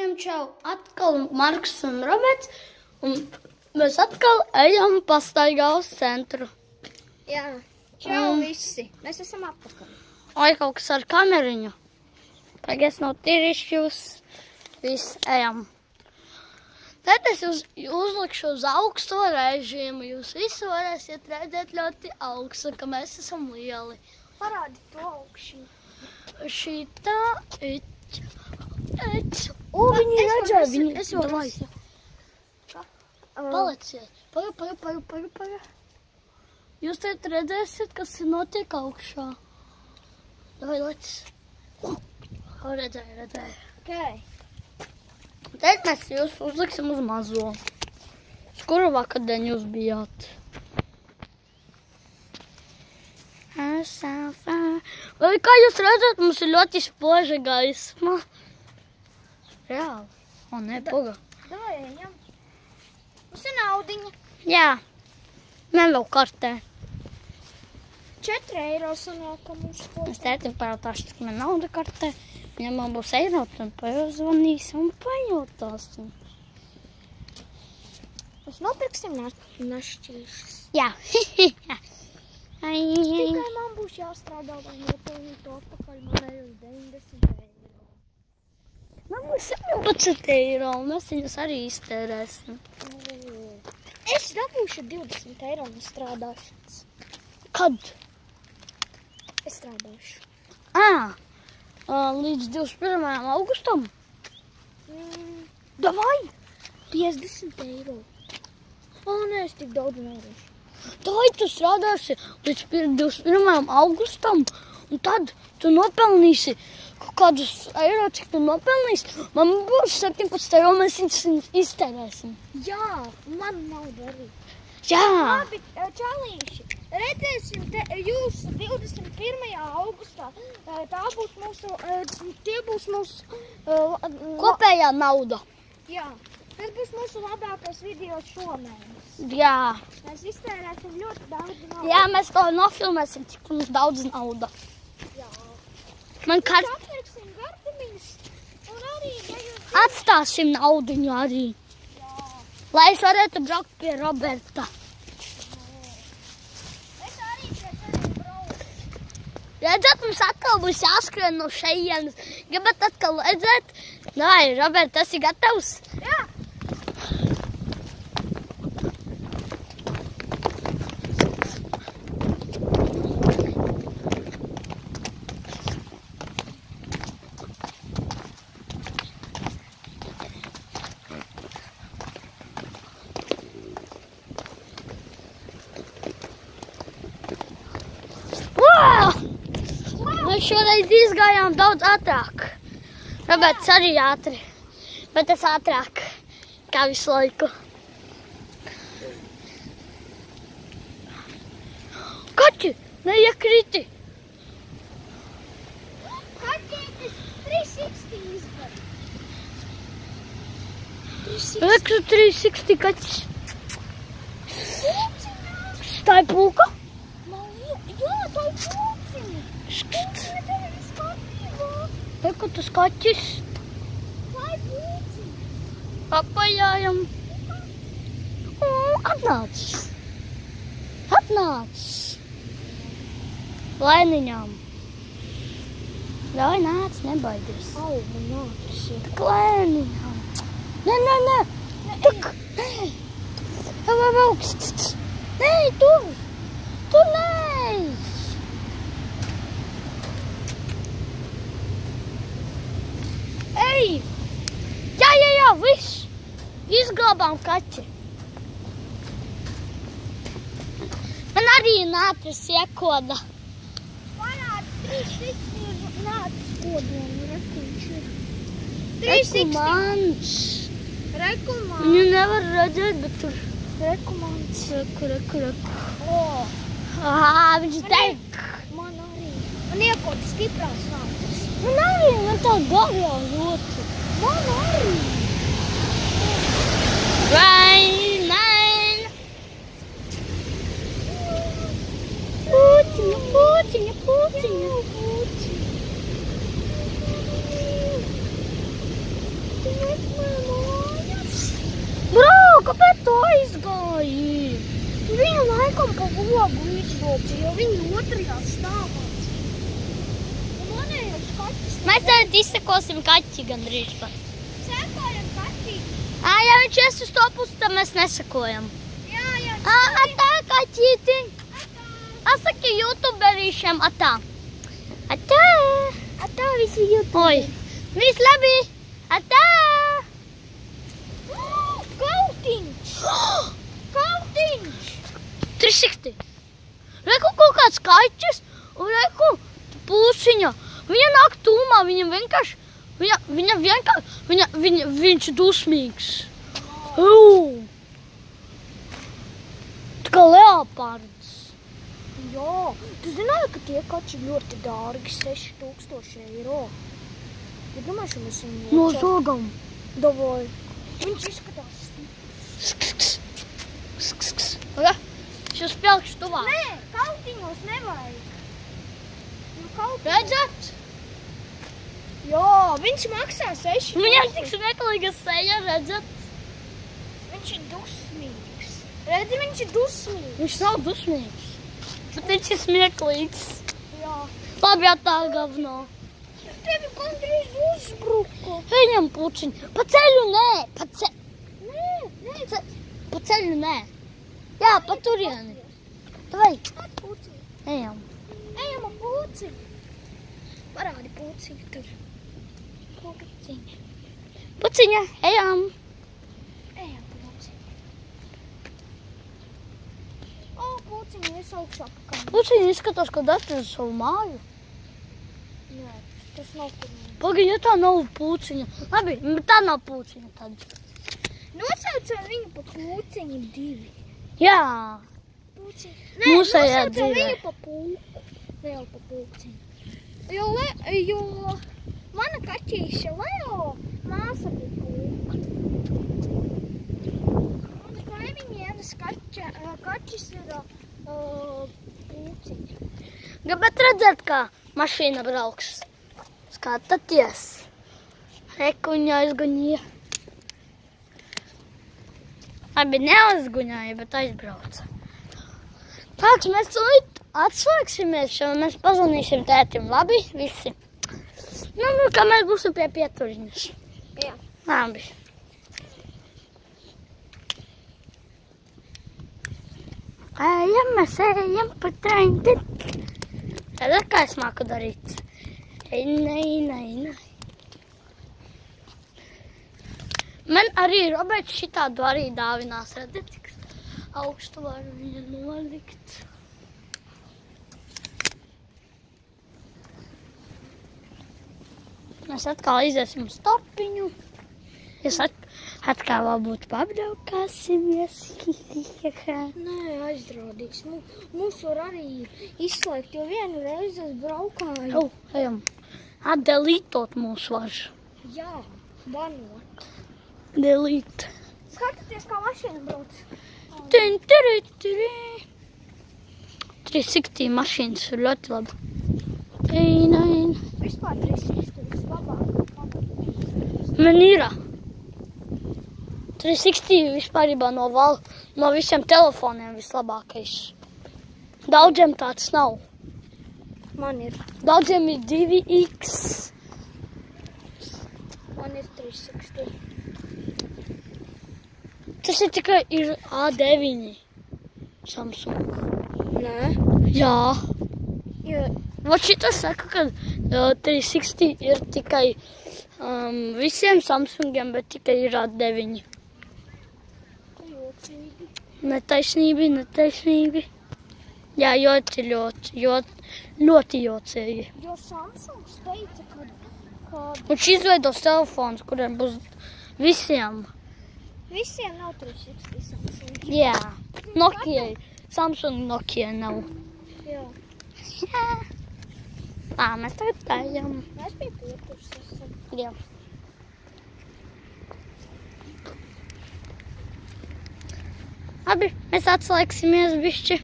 Visiem čau! Atkal Marks un Roberts, un mēs atkal ejam pastaigā uz centru. Jā, čau visi, mēs esam atpakaļ. Oi, kaut kas ar kameriņu. Pagaidz nav tīrišķus, viss ejam. Tad es uzlikšu uz augsto režīmu, jūs visi varēsiet redzēt ļoti augstu, ka mēs esam lieli. Parādi to augšņu. Šitā, viņi redzēja, viņi... Es jau varu. Paliciet. Paga. Jūs te redzēsiet, kas notiek augšā. Davai, lec. Redzēju. Okay. Tad mēs jūs uzliksim uz mazo. Uz kuru vakardien jūs bijāt? Vai kā jūs redzat, mums ir ļoti spoža gaisma. Reāli. O, ne, poga. Davai, ejam. Mums ir naudiņa. Jā. Man vēl kartē. 4 eiro sanāka mums kopā. Es tētim pajautāšu, cik man nauda kartē. Ja man būs eiro, tad pazvanīsim un pajautāsim. Mēs nopirksim našķīšas. Jā. Tikai man būs jāstrādā, lai nopelnīt to atpakaļ. Man ir uz 90 eiro. Man būs 17 eiro, un mēs viņus arī iztērēsim. Es dabūšu 20 eiro un strādāšanas. Kad? Es strādāšu. Līdz 21. augustam? Davai! 50 eiro. O, nē, es tik daudz nevaru. Davai, tu strādāsi līdz 21. augustam, un tad tu nopelnīsi kaut kādus eiro, cik tu nopelnīsi. Man būs 17 eiro, mēs viņus iztērēsim. Jā, man nauda arī. Jā! Labi, čalīši, redzēsim jūs 21. augustā. Tā būs mūsu, tie būs mūsu... Kopējā nauda. Jā, tas būs mūsu labākais video šomēnes. Jā. Mēs iztērēsim ļoti daudz naudu. Jā, mēs to nofilmēsim, cik mums daudz nauda. Jā. Man Mēs atpirksim gardumiņus un arī, ja jūs... Atstāsim naudiņu arī. Jā. Lai es varētu braukt pie Roberta. Es arī pie tevi braucu. Redzat, mums atkal būs jāskrien no šejienes. Gribat atkal redzēt? Vai, Robert, esi gatavs? Jā. Mēs šoreiz izgājām daudz ātrāk. Roberts arī ātri, bet es ātrāk, kā visu laiku. Kaķi, neiekriti! Kaķētis 360 izvar. Reksu 360 kaķis. Pūciņā! Tā ir pulka? Jā, tā ir pūciņa. Reku tas kaķis. Tā ir pūciņa. Apajājam. Atnāc. Lēniņām. Ļauj nāc, nebaidies. Au, man nācis. Tak lēniņām. Nē. Tak. Vēl. Nē, tur. Tur nē. Ej! Jā, viss! Izglābām kaķi. Man arī nācis iekoda. Parādi 360 ir nācis kodiem, rekuņš ir. Reku mans. Rekumāns. Viņu nevar redzēt, bet tur. Rekumāns. Reku. O, Viņš deg. man arī. Man iekoda stiprās nācis. Man arī, man tā garā ļoti. Man arī. Rain. Pūciņa. mājas. Brau, kāpēc tu aizgāji? Viņa laikam pa logu izroci, jo viņa otrajā stāvā. Un manējos kaķis. Mēs tagad izsekosim kaķi gandrīz pat. Sekojam kaķi. Ja viņš ies uz to pusi, tad mēs nesakojam. Jā. Atā, kaķīti. Asaki youtuberīšiem, atā. Atā. Atā visi YouTube. Oi, viss labi. Atā. Kautiņš. Kautiņš. 360. Reku kaut kāds kaķis un reku pūsiņa. Viņa nāk tūmā, viņš dusmīgs. Tā kā leopards. Jā, tu zināji, ka tie kaķi ļoti dārgi, 6000 eiro. Ja domāju, ka mēs viņu No zogam. Davai. Viņš izskatās. Šis pelkš tuvāk. Nē, kautiņos nevajag. Redzat? Jā, viņš maksā 6. Viņam tik smieklīga seja, redzat? Viņš ir dusmīgs. Redzi, viņš ir dusmīgs. Viņš nav dusmīgs. Bet viņš ir smieklīgs. Jā. Labi, tā galvenā. Tevi gandrīz uzbruka. Viņam pučiņ. Pa ceļu nē. Nē. Pa ceļu nē. Jā, pa turieni. Davai. Puciņ. Ejam. Ejam ar puciņ. Parādi puciņu tur. Puciņa. Puciņa, ejam. Ejam puciņ. O, puciņa, es augšā pakaļ. Puciņa izskatās, kad atrast savu māju. Nē, tas nav kur. Pagaid, ja tā nav puciņa. Labi, bet tā nav puciņa tad. Nosaucam viņu pa puciņu 2. Jā. Puciņu. Mūsējā nosaucam dzīvē. viņu pa pūku. Vēl pa puciņu. Jo mana kaķīša Leo māsa bija pūka. Un kaimiņienes kaķis ir puciņa. Gribat redzēt, kā mašīna brauks? Skatāties. Rekuņa aizguņīja. Labi, neaizguņāja, bet aizbrauca. Tāks, mēs tulīt atslēgsimies, jo mēs pazvanīsim tētim. Labi, visi? Nu, kā mēs būsim pie pieturiņas. Jā. Labi. Ejam, mēs ejam pa trendi. Redzat, kā es māku darīt? Ei. Man arī Roberts šitādu arī dāvinās. Redzat, cik augstu var viņa nolikt. Mēs atkal iziesim uz torpiņu. Es atkal varbūt pabraukāsimies. Nē, aizrādīs. Mums var arī izslēgt, jo vienu reizi es braukāju. Ejam. Delītot mūs var. Jā, banot. Delīt. Skatieties, kā mašīna brauc. 360 mašīnas ir ļoti labi. Ein. Vispār 360 vislabāk. Man ir 360 vispārībā no visiem telefoniem vislabākais. Daudziem tāds nav. Man ir. Daudziem ir 2X. Man ir 360. Tas ir tikai A9 Samsung. Nē. Jā. Jo Vat šitas saka, ka 360 ir tikai visiem Samsungiem, bet tikai ir A9. jocīgi. Netaisnība. Jā, ļoti jocīgi. Jo Samsungs teica, ka Viņš izveidos telefons, kuriem būs visiem. visiem nav 360 Samsung. Jā, Nokijai. Samsung Nokijai nav. Jā. Mēs tagad ejam. Mēs pie pieturas esam. Jā. Labi, mēs atslēgsimies bišķi.